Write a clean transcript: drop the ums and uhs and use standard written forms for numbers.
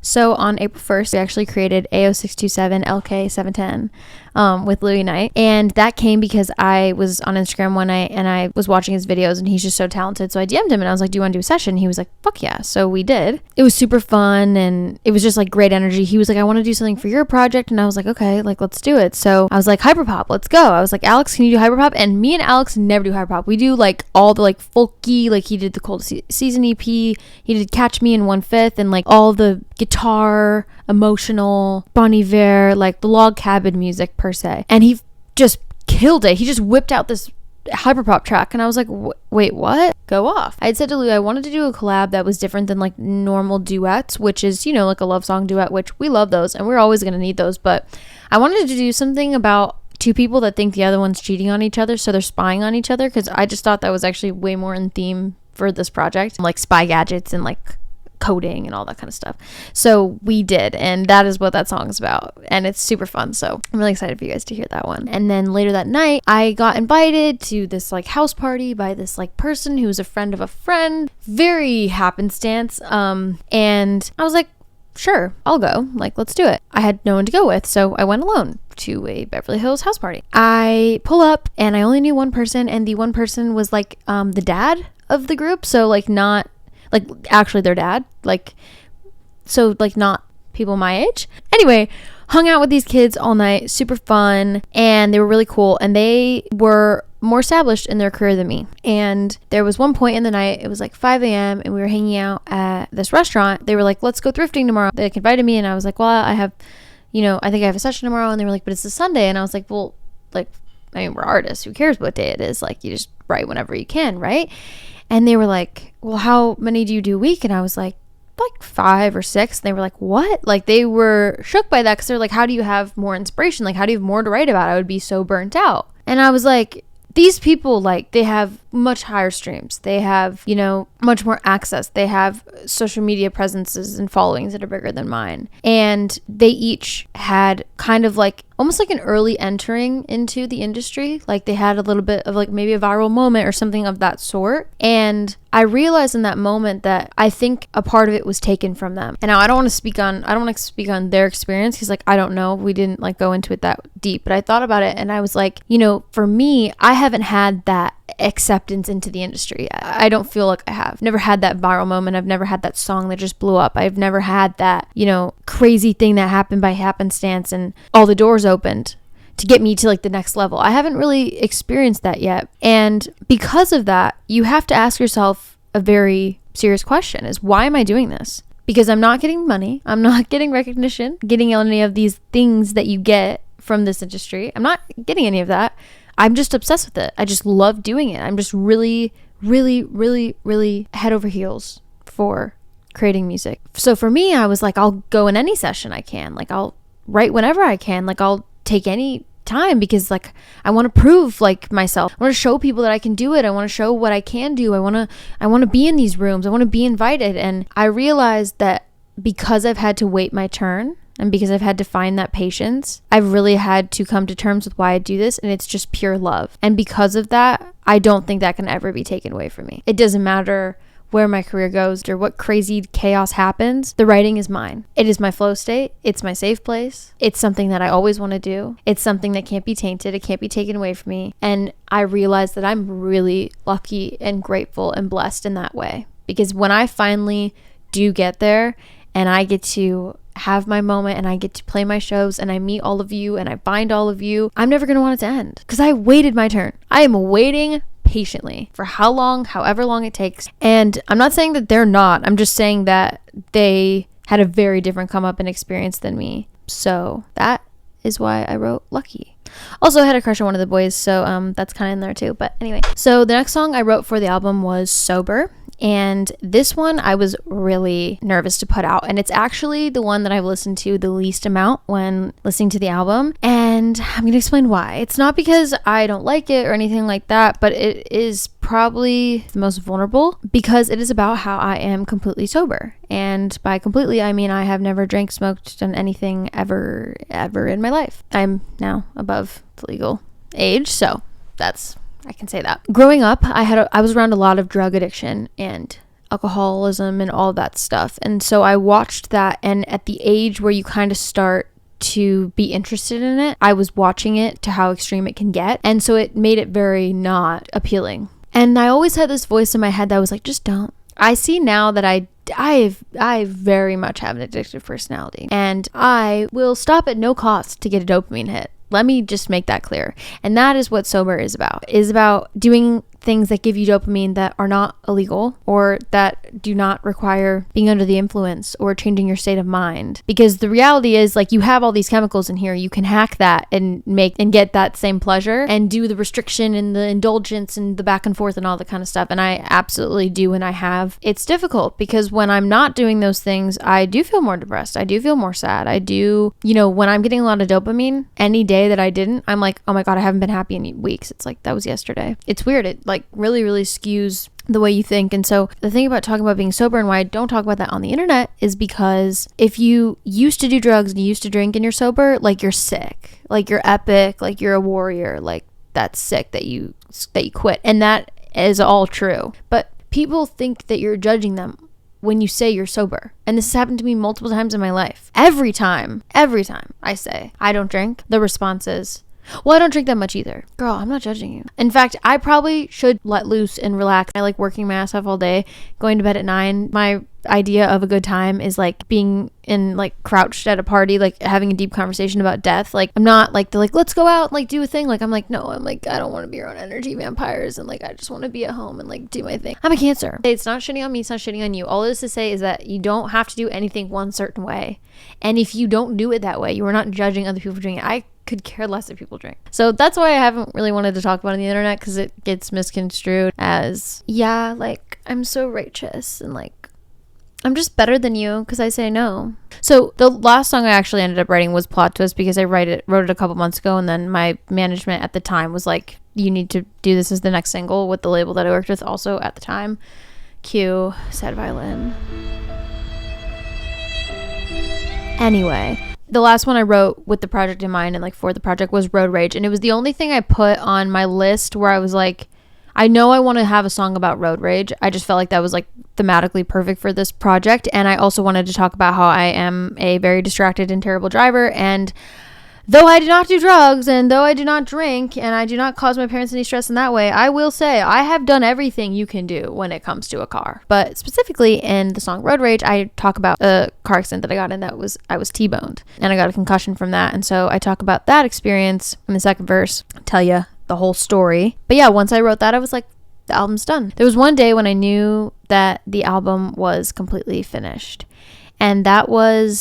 So on April 1st, we actually created AO627 LK710 with Louis Knight. And that came because I was on Instagram one night and I was watching his videos and he's just so talented. So I DM'd him and I was like, do you want to do a session? He was like, fuck yeah. So we did. It was super fun and it was just like great energy. He was like, I want to do something for your project. And I was like, okay, like let's do it. So I was like, hyperpop, let's go. I was like, Alex, can you do hyperpop? And me and Alex never do hyperpop. We do like all the like folky, like he did the Cold Season EP. He did Catch Me in 1/5 and like all the guitar, emotional, Bon Iver, like the log cabin music per se. And he just killed it. He just whipped out this hyperpop track and I was like, wait, what? Go off. I had said to Lou I wanted to do a collab that was different than like normal duets, which is, you know, like a love song duet, which we love those and we're always going to need those, but I wanted to do something about two people that think the other one's cheating on each other, so they're spying on each other, because I just thought that was actually way more in theme for this project, like spy gadgets and like coding and all that kind of stuff. So we did, and that is what that song is about, and it's super fun. So I'm really excited for you guys to hear that one. And then later that night I got invited to this like house party by this like person who was a friend of a friend, very happenstance, and I was like, sure, I'll go, like let's do it. I had no one to go with, so I went alone to a Beverly Hills house party. I pull up and I only knew one person, and the one person was like the dad of the group, so like not like actually their dad, like, so like not people my age. Anyway, hung out with these kids all night, super fun, and they were really cool, and they were more established in their career than me. And there was one point in the night, it was like 5 a.m. and we were hanging out at this restaurant. They were like, let's go thrifting tomorrow. They like invited me and I was like, well, I have, you know, I think I have a session tomorrow. And they were like, but it's a Sunday. And I was like, well, like, I mean, we're artists, who cares what day it is? Like, you just write whenever you can, right? And they were like, well, how many do you do a week? And I was like 5 or 6. And they were like, what? Like, they were shook by that, because they're like, how do you have more inspiration? Like, how do you have more to write about? I would be so burnt out. And I was like, these people, like, they have much higher streams. They have, you know, much more access. They have social media presences and followings that are bigger than mine. And they each had kind of like almost like an early entering into the industry. Like they had a little bit of like maybe a viral moment or something of that sort. And I realized in that moment that I think a part of it was taken from them. And now I don't want to speak on their experience, because like I don't know, we didn't like go into it that deep, but I thought about it and I was like, you know, for me, I haven't had that acceptance into the industry. I don't feel like I have never had that viral moment. I've never had that song that just blew up. I've never had that, you know, crazy thing that happened by happenstance and all the doors opened to get me to like the next level. I haven't really experienced that yet. And because of that, you have to ask yourself a very serious question, is why am I doing this? Because I'm not getting money. I'm not getting recognition, getting any of these things that you get from this industry. I'm not getting any of that. I'm just obsessed with it. I just love doing it. I'm just really, really, really, really head over heels for creating music. So for me, I was like, I'll go in any session I can. Like I'll write whenever I can. Like I'll take any time, because like I want to prove like myself. I want to show people that I can do it. I want to show what I can do. I want to be in these rooms. I want to be invited. And I realized that because I've had to wait my turn, and because I've had to find that patience, I've really had to come to terms with why I do this, and it's just pure love. And because of that, I don't think that can ever be taken away from me. It doesn't matter where my career goes or what crazy chaos happens. The writing is mine. It is my flow state. It's my safe place. It's something that I always want to do. It's something that can't be tainted. It can't be taken away from me. And I realize that I'm really lucky and grateful and blessed in that way, because when I finally do get there and I get to have my moment and I get to play my shows and I meet all of you and I find all of you, I'm never going to want it to end, because I waited my turn. I am waiting patiently for however long it takes. And I'm not saying that they're not. I'm just saying that they had a very different come up and experience than me. So that is why I wrote Lucky. Also, I had a crush on one of the boys, so that's kind of in there too. But anyway, so the next song I wrote for the album was Sober. And this one I was really nervous to put out. And it's actually the one that I've listened to the least amount when listening to the album. And I'm going to explain why. It's not because I don't like it or anything like that, but it is probably the most vulnerable, because it is about how I am completely sober. And by completely, I mean I have never drank, smoked, done anything ever in my life. I'm now above the legal age, so I can say that. Growing up, I was around a lot of drug addiction and alcoholism and all that stuff. And so I watched that, and at the age where you kind of start to be interested in it, I was watching it to how extreme it can get, and so it made it very not appealing. And I always had this voice in my head that was like, just don't. I see now that I very much have an addictive personality, and I will stop at no cost to get a dopamine hit. Let me just make that clear. And that is what sober is about doing things that give you dopamine that are not illegal or that do not require being under the influence or changing your state of mind. Because the reality is, like, you have all these chemicals in here. You can hack that and make and get that same pleasure and do the restriction and the indulgence and the back and forth and all that kind of stuff. And I absolutely do, and I have. It's difficult because when I'm not doing those things, I do feel more depressed. I do feel more sad. I do, when I'm getting a lot of dopamine, any day that I didn't, I'm like, oh my God, I haven't been happy in weeks. It's like, that was yesterday. It's weird. It really skews the way you think. And so the thing about talking about being sober and why I don't talk about that on the internet is because if you used to do drugs and you used to drink and you're sober, like, you're sick, like, you're epic, like, you're a warrior, like, that's sick that you quit. And that is all true. But people think that you're judging them when you say you're sober. And this has happened to me multiple times in my life. Every time I say I don't drink, the response is, well, I don't drink that much either. Girl, I'm not judging you. In fact, I probably should let loose and relax. I like working my ass off all day, going to bed at 9. My idea of a good time is like being in, like, crouched at a party, like having a deep conversation about death. Like, I'm not like, they're like, let's go out and like do a thing. Like, I'm like, no, I'm like, I don't want to be around energy vampires, and like, I just want to be at home and like do my thing. I'm a Cancer. It's not shitting on me. It's not shitting on you. All this to say is that you don't have to do anything one certain way. And if you don't do it that way, you are not judging other people for doing it. I could care less if people drink. So that's why I haven't really wanted to talk about it on the internet, because it gets misconstrued as, yeah, like, I'm so righteous and like, I'm just better than you because I say no. So the last song I actually ended up writing was Plot Twist, because I wrote it a couple months ago, and then my management at the time was like, you need to do this as the next single with the label that I worked with also at the time. Cue sad violin. Anyway, the last one I wrote with the project in mind and like for the project was Road Rage, and it was the only thing I put on my list where I was like, I know I want to have a song about road rage. I just felt like that was like thematically perfect for this project. And I also wanted to talk about how I am a very distracted and terrible driver. And though I do not do drugs, and though I do not drink, and I do not cause my parents any stress in that way, I will say I have done everything you can do when it comes to a car. But specifically in the song Road Rage, I talk about a car accident that I got in that was, I was T-boned and I got a concussion from that. And so I talk about that experience in the second verse, tell you the whole story. But yeah, once I wrote that, I was like, the album's done. There was one day when I knew that the album was completely finished. And that was